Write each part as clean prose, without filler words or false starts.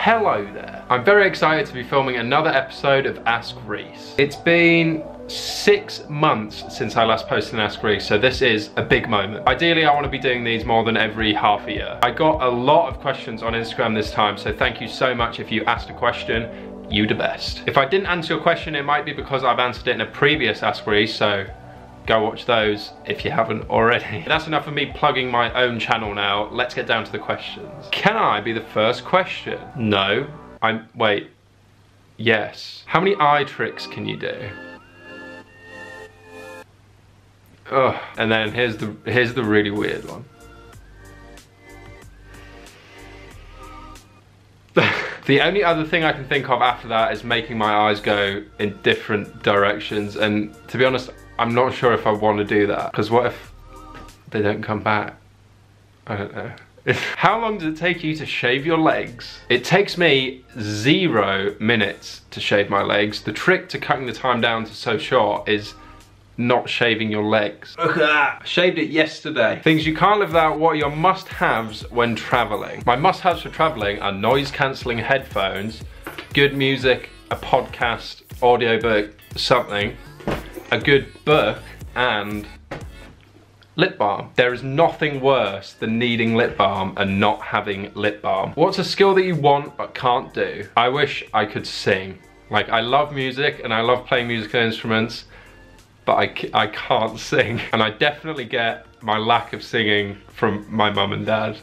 Hello there. I'm very excited to be filming another episode of Ask Rhys. It's been 6 months since I last posted an Ask Rhys, so this is a big moment. Ideally, I want to be doing these more than every half a year. I got a lot of questions on Instagram this time, so thank you so much if you asked a question. You the best. If I didn't answer your question, it might be because I've answered it in a previous Ask Rhys, so go watch those if you haven't already. That's enough of me plugging my own channel now. Let's get down to the questions. Can I be the first question? No. Wait. Yes. How many eye tricks can you do? Oh, and then here's the really weird one. The only other thing I can think of after that is making my eyes go in different directions, and to be honest, I'm not sure if I want to do that, because what if they don't come back? I don't know. How long does it take you to shave your legs? It takes me 0 minutes to shave my legs. The trick to cutting the time down to so short is not shaving your legs. Look at that. I shaved it yesterday. Things you can't live without. What are your must-haves when traveling? My must-haves for traveling are noise-cancelling headphones, good music, a podcast, audiobook, something, a good book, and lip balm. There is nothing worse than needing lip balm and not having lip balm. What's a skill that you want but can't do? I wish I could sing. Like, I love music and I love playing musical instruments, but I can't sing. And I definitely get my lack of singing from my mum and dad.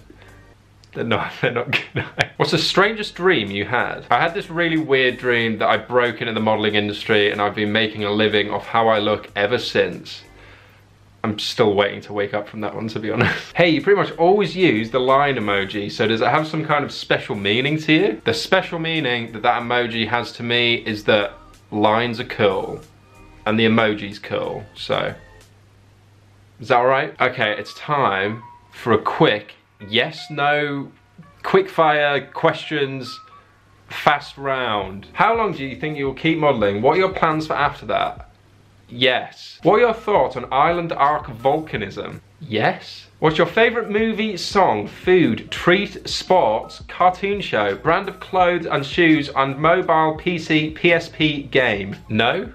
They're not good. What's the strangest dream you had? I had this really weird dream that I broke into the modeling industry, and I've been making a living off how I look ever since. I'm still waiting to wake up from that one, to be honest. Hey, you pretty much always use the line emoji, so does it have some kind of special meaning to you? The special meaning that that emoji has to me is that lines are cool, and the emoji's cool, so. Is that all right? Okay, it's time for a quick yes, no, quick fire questions, fast round. How long do you think you will keep modeling? What are your plans for after that? Yes. What are your thoughts on island arc volcanism? Yes. What's your favorite movie, song, food, treat, sports, cartoon show, brand of clothes and shoes, and mobile PC, PSP game? No?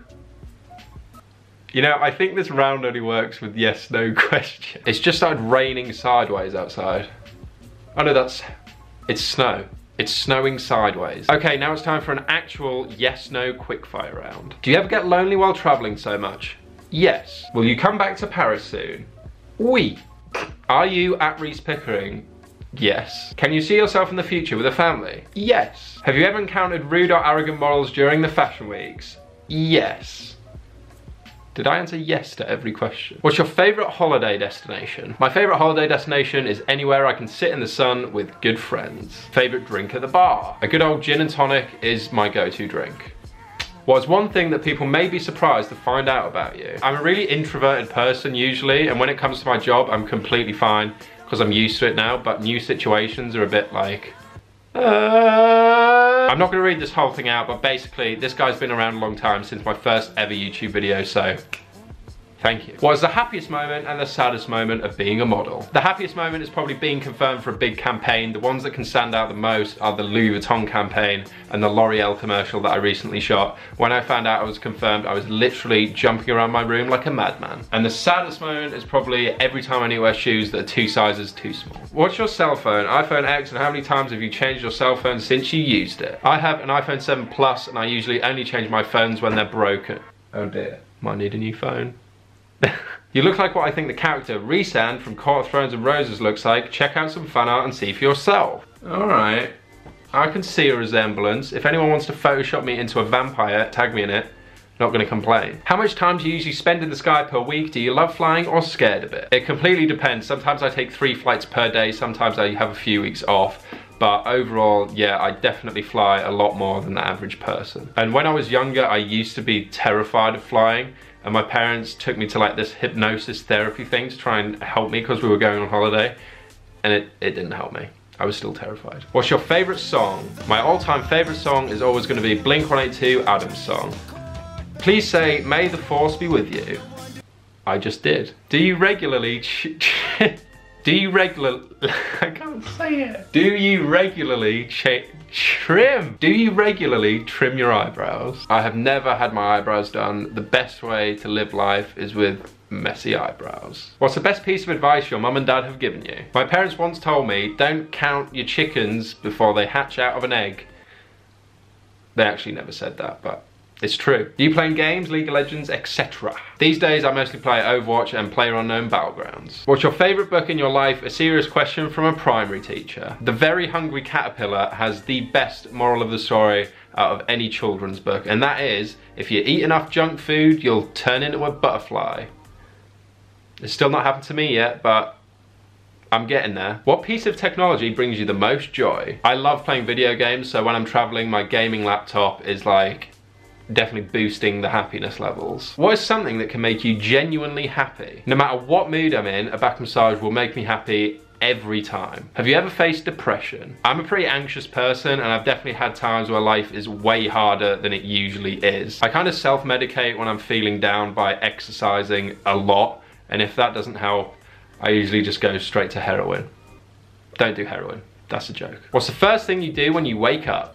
You know, I think this round only works with yes, no question. It's just started raining sideways outside. Oh no, it's snow. It's snowing sideways. Okay, now it's time for an actual yes, no quickfire round. Do you ever get lonely while traveling so much? Yes. Will you come back to Paris soon? Oui. Are you at RhysPickering? Yes. Can you see yourself in the future with a family? Yes. Have you ever encountered rude or arrogant models during the fashion weeks? Yes. Did I answer yes to every question? What's your favorite holiday destination? My favorite holiday destination is anywhere I can sit in the sun with good friends. Favorite drink at the bar? A good old gin and tonic is my go-to drink. What's one thing that people may be surprised to find out about you? I'm a really introverted person usually, and when it comes to my job, I'm completely fine because I'm used to it now, but new situations are a bit like, I'm not going to read this whole thing out, but basically this guy's been around a long time, since my first ever YouTube video, so thank you. What is the happiest moment and the saddest moment of being a model? The happiest moment is probably being confirmed for a big campaign. The ones that can stand out the most are the Louis Vuitton campaign and the L'Oreal commercial that I recently shot. When I found out I was confirmed, I was literally jumping around my room like a madman. And the saddest moment is probably every time I need to wear shoes that are 2 sizes too small. What's your cell phone? iPhone X, and how many times have you changed your cell phone since you used it? I have an iPhone 7 Plus, and I usually only change my phones when they're broken. Oh dear, might need a new phone. You look like what I think the character Rhysand from Court of Thrones and Roses looks like. Check out some fan art and see for yourself. Alright, I can see a resemblance. If anyone wants to Photoshop me into a vampire, tag me in it. Not gonna complain. How much time do you usually spend in the sky per week? Do you love flying or scared a bit? It completely depends. Sometimes I take 3 flights per day, sometimes I have a few weeks off. But overall, yeah, I definitely fly a lot more than the average person. And when I was younger, I used to be terrified of flying. And my parents took me to like this hypnosis therapy thing to try and help me because we were going on holiday. And it didn't help me. I was still terrified. What's your favorite song? My all-time favorite song is always gonna be Blink-182 Adam's song. Please say, may the force be with you. I just did. Do you regularly I can't say it. Do you regularly Trim. Do you regularly trim your eyebrows? I have never had my eyebrows done. The best way to live life is with messy eyebrows. What's the best piece of advice your mum and dad have given you? My parents once told me, don't count your chickens before they hatch out of an egg. They actually never said that, but it's true. Are you playing games, League of Legends, etc.? These days I mostly play Overwatch and PlayerUnknown Battlegrounds. What's your favourite book in your life? A serious question from a primary teacher. The Very Hungry Caterpillar has the best moral of the story out of any children's book, and that is, if you eat enough junk food, you'll turn into a butterfly. It's still not happened to me yet, but I'm getting there. What piece of technology brings you the most joy? I love playing video games, so when I'm traveling, my gaming laptop is like definitely boosting the happiness levels. What is something that can make you genuinely happy? No matter what mood I'm in, a back massage will make me happy every time. Have you ever faced depression? I'm a pretty anxious person, and I've definitely had times where life is way harder than it usually is. I kind of self-medicate when I'm feeling down by exercising a lot, and if that doesn't help, I usually just go straight to heroin. Don't do heroin, that's a joke. What's the first thing you do when you wake up?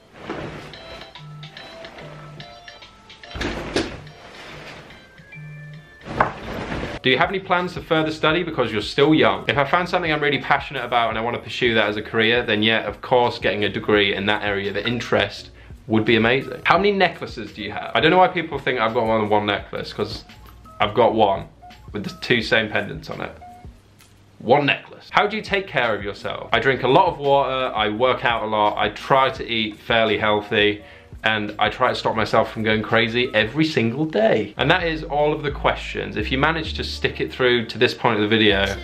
Do you have any plans to further study because you're still young? If I found something I'm really passionate about and I want to pursue that as a career, then yeah, of course, getting a degree in that area of interest would be amazing. How many necklaces do you have? I don't know why people think I've got more than one necklace, because I've got one with the two same pendants on it. One necklace. How do you take care of yourself? I drink a lot of water, I work out a lot, I try to eat fairly healthy, and I try to stop myself from going crazy every single day. And that is all of the questions. If you manage to stick it through to this point of the video,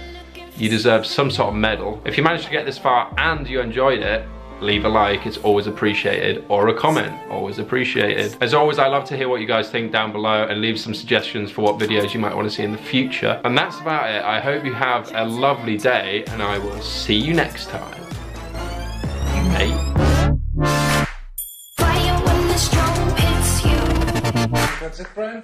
you deserve some sort of medal. If you managed to get this far and you enjoyed it, leave a like, it's always appreciated, or a comment, always appreciated. As always, I love to hear what you guys think down below, and leave some suggestions for what videos you might want to see in the future. And that's about it. I hope you have a lovely day, and I will see you next time. Hey. That's it, Brian?